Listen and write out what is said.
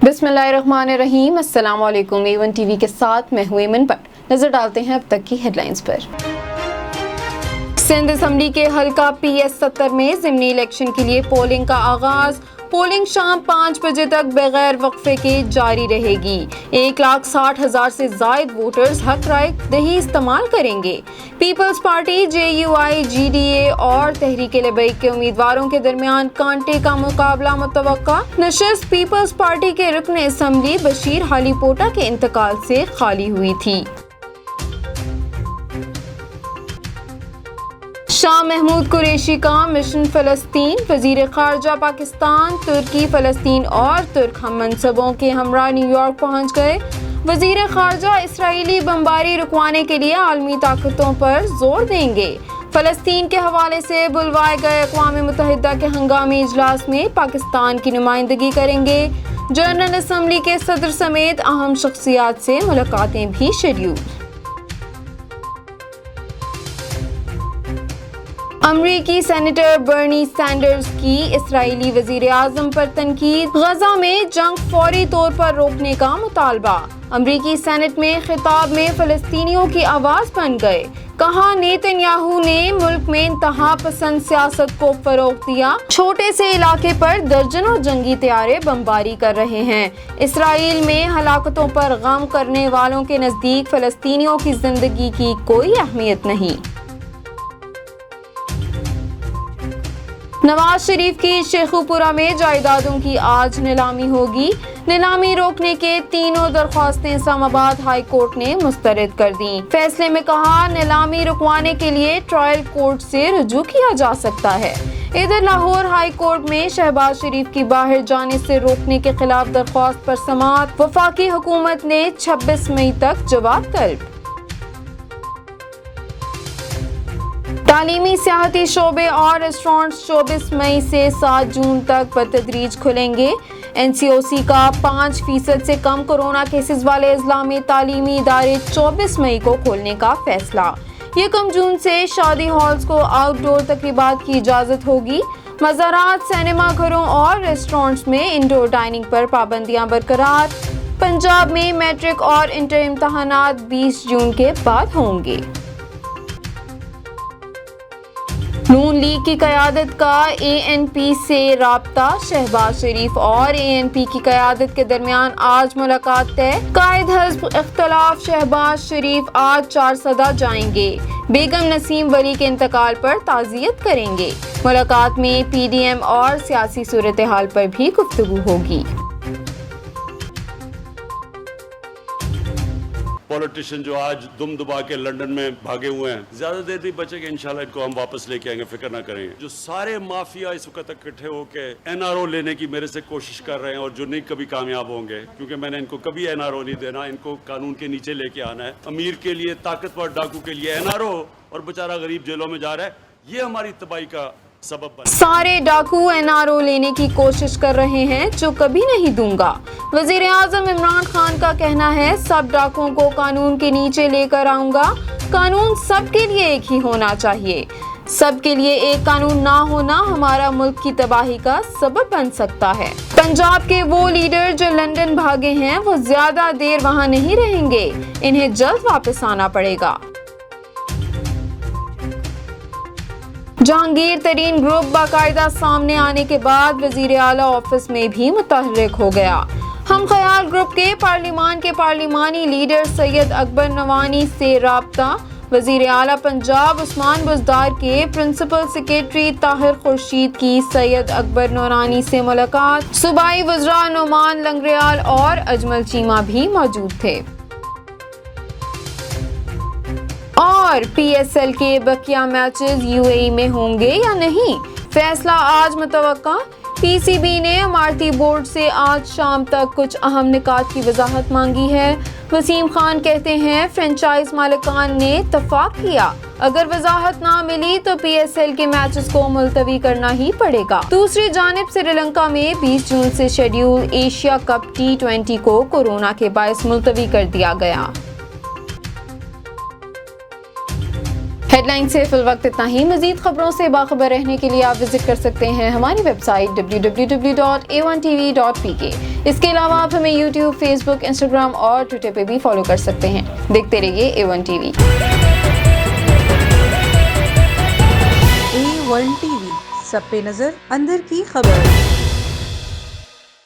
बिस्मिल्लाहिर्रहमानिर्रहीम। अस्सलाम वालेकुम। A1 टीवी के साथ मैं हूं एमन पर। नजर डालते हैं अब तक की हेडलाइंस पर। सिंध असम्बली के हल्का PS70 में ज़िमनी इलेक्शन के लिए पोलिंग का आगाज। पोलिंग शाम 5 बजे तक बगैर वक्फे के जारी रहेगी। 1,60,000 से जायद वोटर्स हक राय दही इस्तेमाल करेंगे। पीपल्स पार्टी, JUI, GDA और तहरीक लबैक के उम्मीदवारों के दरमियान कांटे का मुकाबला मुतवक्का। नशिस्त पीपल्स पार्टी के रुकन असम्बली बशीर हालीपोटा के इंतकाल से खाली हुई थी। शाह महमूद कुरैशी का मिशन फ़लस्तीन। वज़ीर ख़ारजा पाकिस्तान, तुर्की, फ़लस्तीन और तुर्क हम मनसबों के हमरा न्यूयॉर्क पहुँच गए। वज़ीर ख़ारजा इसराइली बमबारी रुकवाने के लिए आलमी ताकतों पर जोर देंगे। फ़लस्तीन के हवाले से बुलवाए गए अक़वाम मुत्तहिदा के हंगामी इजलास में पाकिस्तान की नुमाइंदगी करेंगे। जनरल असम्बली के सदर समेत अहम शख्सियात से मुलाकातें भी शेड्यूल। अमरीकी सेनेटर बर्नी सैंडर्स की इसराइली वज़ीर आज़म पर तनकीद। गजा में जंग फौरी तौर पर रोकने का मुतालबा। अमरीकी सेनेट में खिताब में फ़लस्तीनियों की आवाज़ बन गए। कहा, नेतन्याहू ने मुल्क में इंतहा पसंद सियासत को फरोग दिया। छोटे से इलाके पर दर्जनों जंगी तैयारे बमबारी कर रहे हैं। इसराइल में हलाकतों पर गम करने वालों के नज़दीक फ़लस्तीनियों की जिंदगी की कोई अहमियत नहीं। नवाज शरीफ की शेखुपुरा में जायदादों की आज नीलामी होगी। नीलामी रोकने के तीनों दरख्वास्तें इस्लामाबाद हाई कोर्ट ने मुस्तरद कर दी। फैसले में कहा, नीलामी रुकवाने के लिए ट्रायल कोर्ट से रुजू किया जा सकता है। इधर लाहौर हाई कोर्ट में शहबाज शरीफ की बाहर जाने से रोकने के खिलाफ दरख्वास्त पर समाअत। वफाकी हुकूमत ने 26 मई तक जवाब तलब। तालीमी सियाहती शोबे और रेस्टोरेंट्स 24 मई से 7 जून तक बतदरीज खुलेंगे। NCOC का 5% से कम कोरोना केसेस वाले इस्लामी तालीमी इदारे 24 मई को खोलने का फैसला। 1 जून से शादी हॉल्स को आउटडोर तकरीबात की इजाज़त होगी। मज़ारात, सिनेमा घरों और रेस्टोरेंट्स में इंडोर डाइनिंग पर पाबंदियां बरकरार। पंजाब में मैट्रिक और इंटर इम्तहानात 20 जून के बाद होंगे। नून लीग की क़यादत का ANP से राब्ता। शहबाज शरीफ और ANP की क़यादत के दरमियान आज मुलाकात तय। कायद हिज़्ब इख्तिलाफ शहबाज शरीफ आज 4 सदा जाएंगे। बेगम नसीम वली के इंतकाल पर ताज़ियत करेंगे। मुलाकात में PDM और सियासी सूरत हाल पर भी गुफ्तगू होगी। पॉलिटिशियन जो आज दुम दुबा के लंदन में भागे हुए हैं, ज्यादा देर नहीं बचेगा, इंशाल्लाह इनको हम वापस लेके आएंगे, फिक्र ना करेंगे। जो सारे माफिया इस वक्त इकट्ठे होके NRO लेने की मेरे से कोशिश कर रहे हैं और जो नहीं कभी कामयाब होंगे, क्योंकि मैंने इनको कभी NRO नहीं देना, इनको कानून के नीचे लेके आना है। अमीर के लिए, ताकतवर डाकू के लिए NRO और बेचारा गरीब जेलों में जा रहा है, ये हमारी तबाही का सबब बना। सारे डाकू NRO लेने की कोशिश कर रहे हैं, जो कभी नहीं दूंगा। वजीर आजम इमरान खान का कहना है, सब डाकुओं को कानून के नीचे लेकर आऊंगा। कानून सबके लिए एक ही होना चाहिए। सबके लिए एक कानून ना होना हमारा मुल्क की तबाही का सबब बन सकता है। पंजाब के वो लीडर जो लंदन भागे हैं, वो ज्यादा देर वहां नहीं रहेंगे। इन्हें जल्द वापस आना पड़ेगा। जहांगीर तरीन ग्रुप बाकायदा सामने आने के बाद वजीर आला ऑफिस में भी मुतहर्रिक हो गया। हम ख्याल ग्रुप के पार्लिमान के पार्लिमानी लीडर सैयद अकबर नवानी से राब्ता। वजीर आला पंजाब उस्मान बुज़दार के प्रिंसिपल सेक्रेटरी ताहिर खुर्शीद की सैयद अकबर नूरानी से मुलाकात। सूबाई वज़रा नोमान लंगरेयाल और अजमल चीमा भी मौजूद थे। और PSL के बकिया मैचेस UAE में होंगे या नहीं, फैसला आज मुतवक्का। PCB ने इमारती बोर्ड से आज शाम तक कुछ अहम निकात की वजाहत मांगी है। वसीम खान कहते हैं, फ्रेंचाइज मालिकान ने इत्तफाक किया, अगर वजाहत ना मिली तो PSL के मैचेस को मुलतवी करना ही पड़ेगा। दूसरी जानिब श्रीलंका में 20 जून से शेड्यूल एशिया कप T20 को कोरोना के बायस मुलतवी कर दिया गया। ہیڈ لائن سے فی الوقت اتنا ہی. مزید خبروں سے باخبر رہنے کے لیے آپ وزٹ کر سکتے ہیں ہماری ویب سائٹ www.a1tv.pk. اس کے علاوہ آپ ہمیں یوٹیوب، فیس بک، انسٹاگرام اور ٹویٹر پہ بھی فالو کر سکتے ہیں. دیکھتے رہیے A1 TV. A1 TV، سب پہ نظر، اندر کی خبر.